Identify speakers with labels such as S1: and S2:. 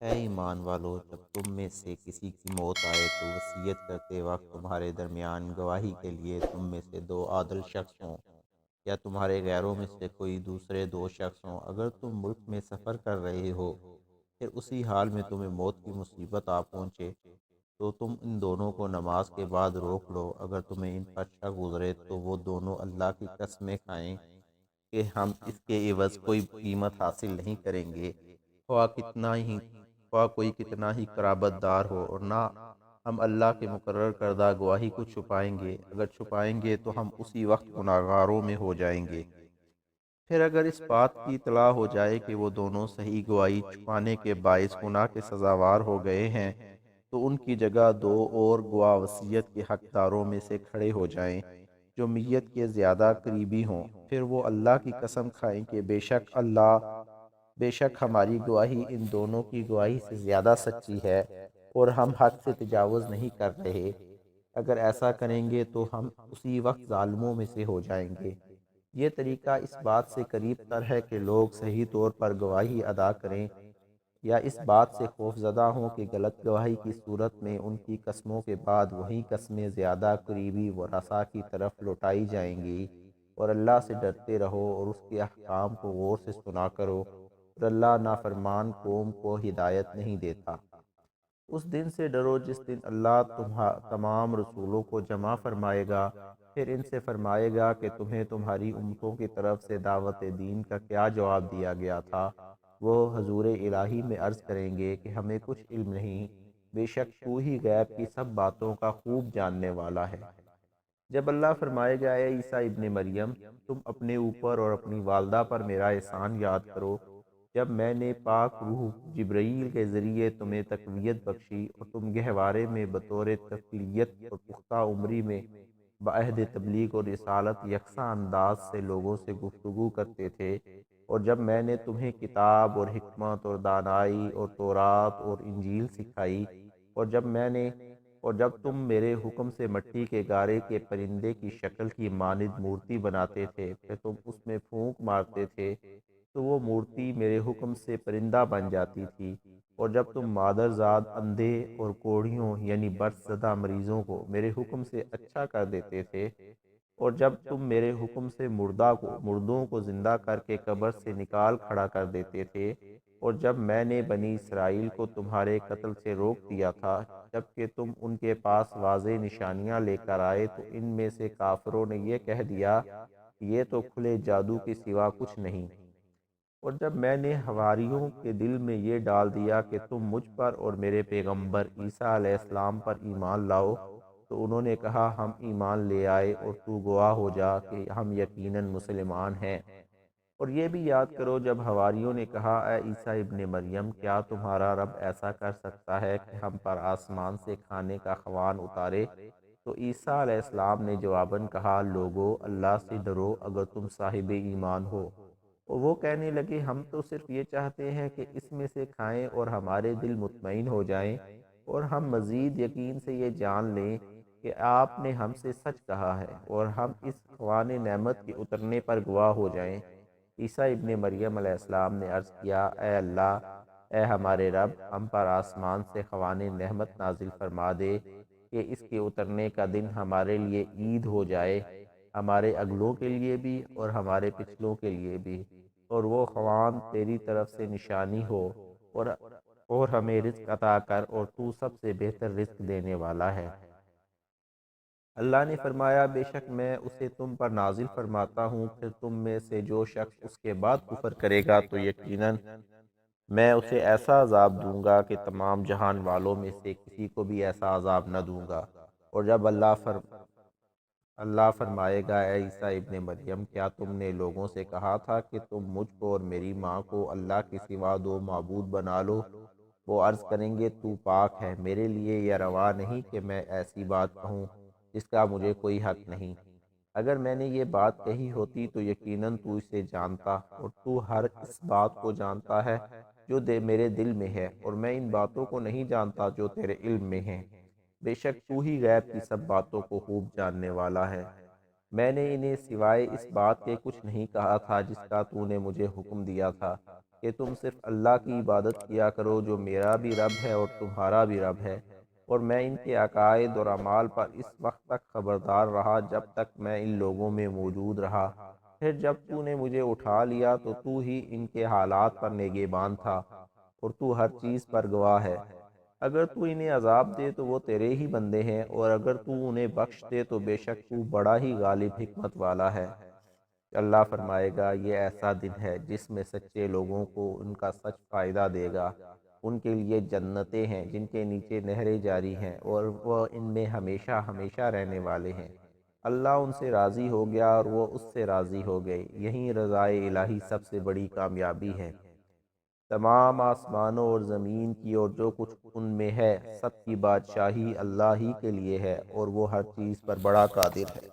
S1: اے ایمان والو، جب تم میں سے کسی کی موت آئے تو وصیت کرتے وقت تمہارے درمیان گواہی کے لیے تم میں سے دو عادل شخص ہوں، یا تمہارے غیروں میں سے کوئی دوسرے دو شخص ہوں۔ اگر تم ملک میں سفر کر رہے ہو، پھر اسی حال میں تمہیں موت کی مصیبت آ پہنچے، تو تم ان دونوں کو نماز کے بعد روک لو۔ اگر تمہیں ان پر شک گزرے تو وہ دونوں اللہ کی قسمیں کھائیں کہ ہم اس کے عوض کوئی قیمت حاصل نہیں کریں گے، خواہ کوئی کتنا ہی قرابت دار ہو، اور نہ ہم اللہ کے مقرر کردہ گواہی کو چھپائیں گے۔ اگر چھپائیں گے تو ہم اسی وقت گناہگاروں میں ہو جائیں گے۔ پھر اگر اس بات کی اطلاع ہو جائے کہ وہ دونوں صحیح گواہی چھپانے کے باعث گناہ کے سزاوار ہو گئے ہیں، تو ان کی جگہ دو اور گواہ وصیت کے حقداروں میں سے کھڑے ہو جائیں جو میت کے زیادہ قریبی ہوں۔ پھر وہ اللہ کی قسم کھائیں کہ بے شک ہماری گواہی ان دونوں کی گواہی سے زیادہ سچی ہے، اور ہم حق سے تجاوز نہیں کر رہے۔ اگر ایسا کریں گے تو ہم اسی وقت ظالموں میں سے ہو جائیں گے۔ یہ طریقہ اس بات سے قریب تر ہے کہ لوگ صحیح طور پر گواہی ادا کریں، یا اس بات سے خوف زدہ ہوں کہ غلط گواہی کی صورت میں ان کی قسموں کے بعد وہی قسمیں زیادہ قریبی ورثاء کی طرف لوٹائی جائیں گی۔ اور اللہ سے ڈرتے رہو اور اس کے احکام کو غور سے سنا کرو، اور اللہ نافرمان قوم کو ہدایت نہیں دیتا۔ اس دن سے ڈرو جس دن اللہ تمام رسولوں کو جمع فرمائے گا، پھر ان سے فرمائے گا کہ تمہیں تمہاری امتوں کی طرف سے دعوت دین کا کیا جواب دیا گیا تھا۔ وہ حضور الہی میں عرض کریں گے کہ ہمیں کچھ علم نہیں، بے شک تو ہی غیب کی سب باتوں کا خوب جاننے والا ہے۔ جب اللہ فرمائے گا اے عیسیٰ ابن مریم، تم اپنے اوپر اور اپنی والدہ پر میرا احسان یاد کرو، جب میں نے پاک روح جبرائیل کے ذریعے تمہیں تقویت بخشی اور تم گہوارے میں بطور تکلیت اور پختہ عمری میں بعہد تبلیغ اور رسالت یکساں انداز سے لوگوں سے گفتگو کرتے تھے، اور جب میں نے تمہیں کتاب اور حکمت اور دانائی اور تورات اور انجیل سکھائی، اور جب تم میرے حکم سے مٹی کے گارے کے پرندے کی شکل کی مانند مورتی بناتے تھے، پھر تم اس میں پھونک مارتے تھے تو وہ مورتی میرے حکم سے پرندہ بن جاتی تھی، اور جب تم مادرزاد اندھے اور کوڑھیوں یعنی برس زدہ مریضوں کو میرے حکم سے اچھا کر دیتے تھے، اور جب تم میرے حکم سے مردوں کو زندہ کر کے قبر سے نکال کھڑا کر دیتے تھے، اور جب میں نے بنی اسرائیل کو تمہارے قتل سے روک دیا تھا جبکہ تم ان کے پاس واضح نشانیاں لے کر آئے، تو ان میں سے کافروں نے یہ کہہ دیا کہ یہ تو کھلے جادو کے سوا کچھ نہیں۔ اور جب میں نے حواریوں کے دل میں یہ ڈال دیا کہ تم مجھ پر اور میرے پیغمبر عیسیٰ علیہ السلام پر ایمان لاؤ، تو انہوں نے کہا ہم ایمان لے آئے، اور تو گواہ ہو جا کہ ہم یقیناً مسلمان ہیں۔ اور یہ بھی یاد کرو جب حواریوں نے کہا اے عیسیٰ ابن مریم، کیا تمہارا رب ایسا کر سکتا ہے کہ ہم پر آسمان سے کھانے کا خوان اتارے؟ تو عیسیٰ علیہ السلام نے جواباً کہا لوگو، اللہ سے ڈرو اگر تم صاحب ایمان ہو۔ اور وہ کہنے لگے ہم تو صرف یہ چاہتے ہیں کہ اس میں سے کھائیں اور ہمارے دل مطمئن ہو جائیں، اور ہم مزید یقین سے یہ جان لیں کہ آپ نے ہم سے سچ کہا ہے، اور ہم اس خوان نعمت کے اترنے پر گواہ ہو جائیں۔ عیسیٰ ابن مریم علیہ السلام نے عرض کیا اے اللہ، اے ہمارے رب، ہم پر آسمان سے خوان نعمت نازل فرما دے کہ اس کے اترنے کا دن ہمارے لیے عید ہو جائے، ہمارے اگلوں کے لیے بھی اور ہمارے پچھلوں کے لیے بھی، اور وہ خوان تیری طرف سے نشانی ہو، اور ہمیں رزق عطا کر، اور تو سب سے بہتر رزق دینے والا ہے۔ اللہ نے فرمایا بے شک میں اسے تم پر نازل فرماتا ہوں، پھر تم میں سے جو شخص اس کے بعد کفر کرے گا تو یقیناً میں اسے ایسا عذاب دوں گا کہ تمام جہان والوں میں سے کسی کو بھی ایسا عذاب نہ دوں گا۔ اور جب اللہ فرمائے گا اے عیسیٰ ابن مریم، کیا تم نے لوگوں سے کہا تھا کہ تم مجھ کو اور میری ماں کو اللہ کے سوا دو معبود بنا لو؟ وہ عرض کریں گے تو پاک ہے، میرے لیے یہ روا نہیں کہ میں ایسی بات کہوں جس کا مجھے کوئی حق نہیں۔ اگر میں نے یہ بات کہی ہوتی تو یقیناً تو اسے جانتا، اور تو ہر اس بات کو جانتا ہے جو میرے دل میں ہے، اور میں ان باتوں کو نہیں جانتا جو تیرے علم میں ہیں۔ بے شک تو ہی غیب کی سب باتوں کو خوب جاننے والا ہے۔ میں نے انہیں سوائے اس بات کے کچھ نہیں کہا تھا جس کا تو نے مجھے حکم دیا تھا، کہ تم صرف اللہ کی عبادت کیا کرو جو میرا بھی رب ہے اور تمہارا بھی رب ہے، اور میں ان کے عقائد اور اعمال پر اس وقت تک خبردار رہا جب تک میں ان لوگوں میں موجود رہا۔ پھر جب تو نے مجھے اٹھا لیا تو تو ہی ان کے حالات پر نگہبان تھا، اور تو ہر چیز پر گواہ ہے۔ اگر تو انہیں عذاب دے تو وہ تیرے ہی بندے ہیں، اور اگر تو انہیں بخش دے تو بے شک تو بڑا ہی غالب حکمت والا ہے۔ اللہ فرمائے گا، یہ ایسا دن ہے جس میں سچے لوگوں کو ان کا سچ فائدہ دے گا۔ ان کے لیے جنتیں ہیں جن کے نیچے نہریں جاری ہیں، اور وہ ان میں ہمیشہ ہمیشہ رہنے والے ہیں۔ اللہ ان سے راضی ہو گیا اور وہ اس سے راضی ہو گئے۔ یہی رضائے الہی سب سے بڑی کامیابی ہے۔ تمام آسمانوں اور زمین کی اور جو کچھ ان میں ہے، سب کی بادشاہی اللہ ہی کے لیے ہے، اور وہ ہر چیز پر بڑا قادر ہے۔